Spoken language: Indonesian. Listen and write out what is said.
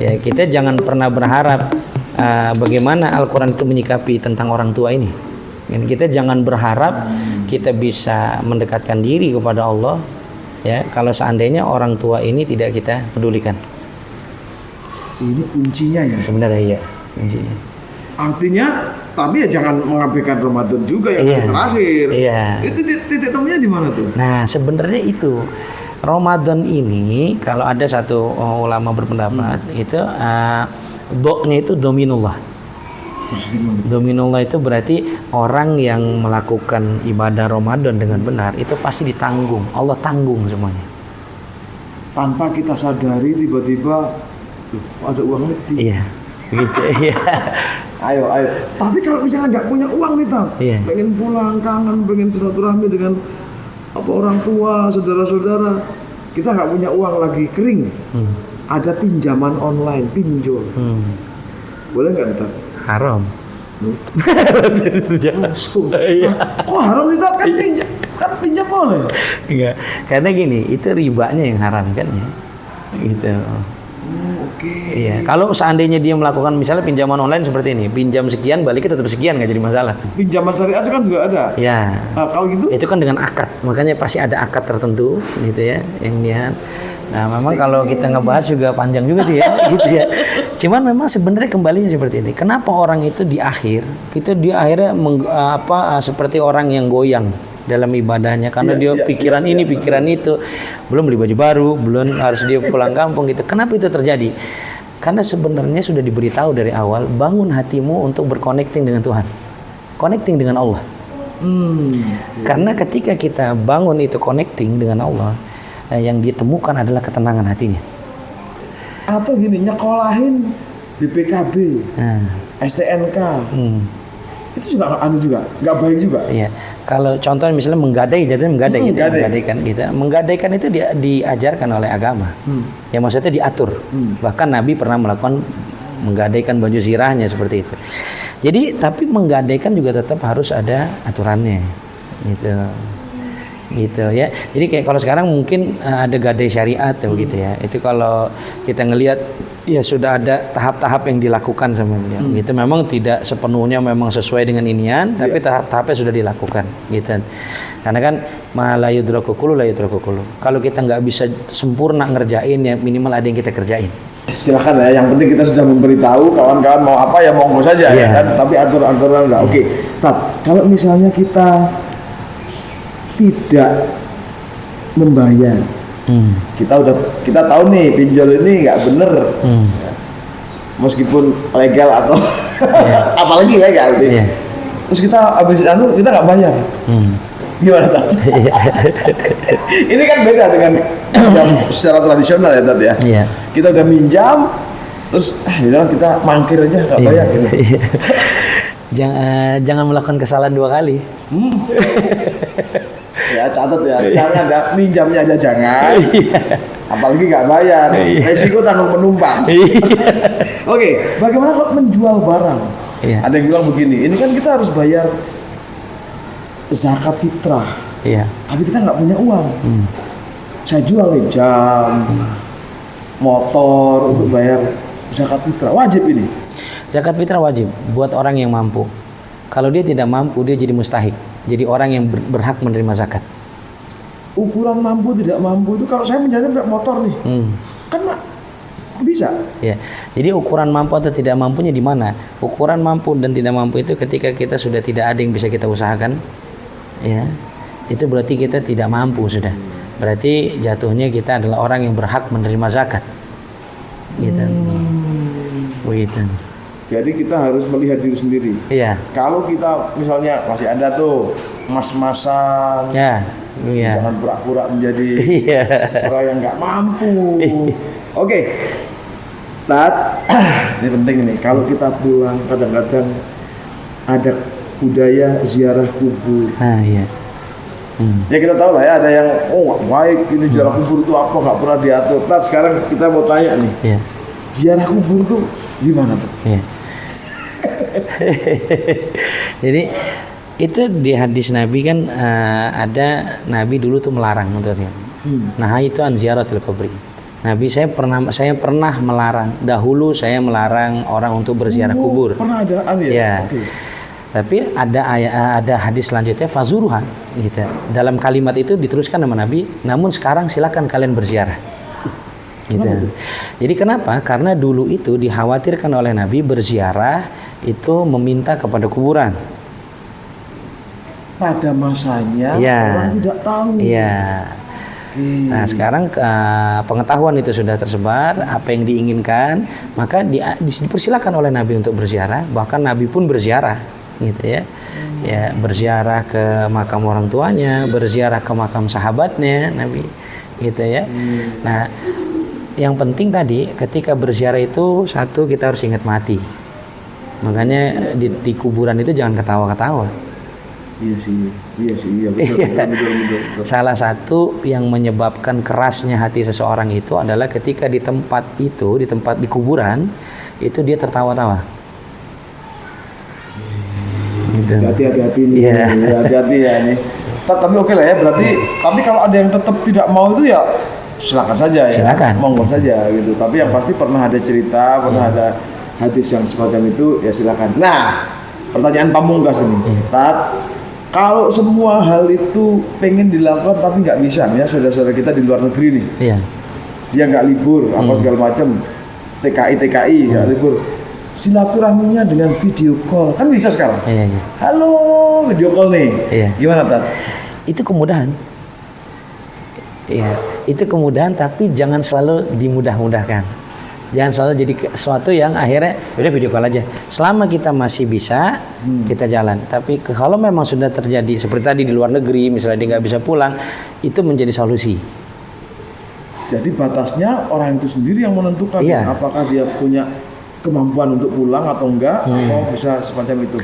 Ya, kita jangan pernah berharap bagaimana Al-Quran itu menyikapi tentang orang tua ini. Dan kita jangan berharap kita bisa mendekatkan diri kepada Allah, ya, kalau seandainya orang tua ini tidak kita pedulikan. Ini kuncinya ya. Sebenarnya iya, kuncinya. Artinya, tapi ya jangan mengabaikan Ramadan juga yang terakhir. Iya. Itu titik temunya di mana tuh? Nah, sebenarnya itu Ramadan ini kalau ada satu ulama berpendapat itu do-nya itu dominullah. Dominullah itu berarti orang yang melakukan ibadah Ramadan dengan benar itu pasti ditanggung. Allah tanggung semuanya. Tanpa kita sadari tiba-tiba ada uang lebih. Iya. Begitu. Iya. Ayo. Tapi kalau misalnya nggak punya uang nih, Tat, pengen pulang, kangen, pengen silaturahmi dengan orang tua, saudara-saudara, kita nggak punya uang lagi kering. Ada pinjaman online, pinjol. Boleh nggak, Tat? Haram. Kok haram nih, Tat? Kan pinjam boleh. Enggak. Karena gini, itu ribanya yang haram kan ya. Gitu. Oke. Iya, kalau seandainya dia melakukan misalnya pinjaman online seperti ini, pinjam sekian, baliknya tetap sekian, nggak jadi masalah. Pinjaman syariah itu kan juga ada. Ya. Kalau gitu? Itu kan dengan akad, makanya pasti ada akad tertentu, gitu ya, yang niat. Nah, memang kalau kita ngebahas juga panjang juga sih ya, gitu ya. Cuman memang sebenarnya kembalinya seperti ini. Kenapa orang itu di akhir, kita di akhirnya seperti orang yang goyang dalam ibadahnya karena dia pikiran ini pikiran itu, belum beli baju baru, belum harus dia pulang kampung gitu. Kenapa itu terjadi? Karena sebenarnya sudah diberitahu dari awal, bangun hatimu untuk berconnecting dengan Tuhan, connecting dengan Allah. Karena ketika kita bangun itu connecting dengan Allah, yang ditemukan adalah ketenangan hatinya. Atau gini, nyekolahin BPKB, STNK, itu juga nggak baik juga. Iya. Kalau contoh misalnya menggadai, jadinya menggadaikan gitu. Menggadaikan itu diajarkan oleh agama. Ya maksudnya diatur. Bahkan Nabi pernah melakukan menggadaikan baju zirahnya seperti itu. Jadi tapi menggadaikan juga tetap harus ada aturannya. Gitu ya. Jadi kayak kalau sekarang mungkin ada gadai syariat begitu ya. Itu kalau kita ngelihat ya sudah ada tahap-tahap yang dilakukan sama beliau. Gitu. Memang tidak sepenuhnya memang sesuai dengan inian, tapi tahap-tahapnya sudah dilakukan gitu. Karena kan la yudraku kullu. Kalau kita nggak bisa sempurna ngerjain ya minimal ada yang kita kerjain. Silakan ya, yang penting kita sudah memberitahu kawan-kawan mau apa ya monggo saja ya kan, tapi aturan-aturan enggak. Oke. Tat, kalau misalnya kita tidak membayar, kita tahu nih pinjol ini nggak bener, meskipun legal atau apalagi legal nih. Terus kita habis kita nggak bayar, gimana Tat? Ini kan beda dengan secara tradisional ya Tat ya. Kita udah minjam, terus kita mangkir aja nggak bayar gitu. Jangan melakukan kesalahan 2 kali. Ya catat ya, jangan minjamnya aja jangan, apalagi nggak bayar, resiko tanggung penumpang. Oke, bagaimana kalau menjual barang? Ada yang bilang begini, ini kan kita harus bayar zakat fitrah, tapi kita nggak punya uang. Saya jual nih jam, motor untuk bayar zakat fitrah, wajib ini? Zakat fitrah wajib buat orang yang mampu. Kalau dia tidak mampu, dia jadi mustahik. Jadi orang yang berhak menerima zakat. Ukuran mampu tidak mampu itu kalau saya menjajah motor nih, kan bisa. Ya. Jadi ukuran mampu atau tidak mampunya di mana? Ukuran mampu dan tidak mampu itu ketika kita sudah tidak ada yang bisa kita usahakan, ya, itu berarti kita tidak mampu sudah. Berarti jatuhnya kita adalah orang yang berhak menerima zakat. Gitu. Begitu. Jadi kita harus melihat diri sendiri. Iya. Kalau kita misalnya masih ada tuh mas-masan, jangan pura-pura menjadi orang yang nggak mampu. Oke, Tat, ini penting nih. Kalau kita pulang kadang-kadang ada budaya ziarah kubur. Ya kita tahu lah ya, ada yang baik ini ziarah kubur itu apa nggak pernah diatur. Tat, sekarang kita mau tanya nih, ziarah kubur tuh gimana tuh? Jadi itu di hadis Nabi kan ada Nabi dulu tuh melarang untuk dia. Nah itu an ziaratul kubri. Nabi saya pernah melarang. Dahulu saya melarang orang untuk berziarah kubur. Pernah ada ya? Ya. Okay. Tapi ada hadis selanjutnya fazuruha gitu. Dalam kalimat itu diteruskan sama Nabi, namun sekarang silakan kalian berziarah. Gitu. Jadi kenapa? Karena dulu itu dikhawatirkan oleh Nabi berziarah itu meminta kepada kuburan. Pada masanya orang tidak tahu. Iya. Nah sekarang pengetahuan itu sudah tersebar, apa yang diinginkan, maka dipersilakan oleh Nabi untuk berziarah. Bahkan Nabi pun berziarah, gitu ya. Ya berziarah ke makam orang tuanya, berziarah ke makam sahabatnya, Nabi, gitu ya. Nah yang penting tadi ketika berziarah itu satu kita harus ingat mati. Makanya di kuburan itu jangan ketawa-ketawa. Iya sih, betul. Salah satu yang menyebabkan kerasnya hati seseorang itu adalah ketika di tempat di kuburan itu dia tertawa-tawa. Gitu. Hati-hati nih, hati-hati ya ini. Tapi oke lah ya, berarti. Tapi kalau ada yang tetap tidak mau itu ya silakan saja ya. Silakan. Monggo saja gitu. Tapi yang pasti pernah ada cerita, pernah ada hadis yang semacam itu ya silakan. Nah, pertanyaan pamungkas ini, Tat. Kalau semua hal itu pengen dilakukan tapi nggak bisa, ya saudara-saudara kita di luar negeri nih, dia nggak libur, apa segala macam, TKI nggak libur, silaturahminya dengan video call kan bisa sekarang. Halo, video call nih, gimana Tat? Itu kemudahan. Itu kemudahan tapi jangan selalu dimudah-mudahkan. Jangan selalu jadi sesuatu yang akhirnya udah video call aja. Selama kita masih bisa, kita jalan. Tapi kalau memang sudah terjadi seperti tadi di luar negeri, misalnya dia nggak bisa pulang, itu menjadi solusi. Jadi batasnya orang itu sendiri yang menentukan apakah dia punya kemampuan untuk pulang atau enggak, atau bisa semacam itu.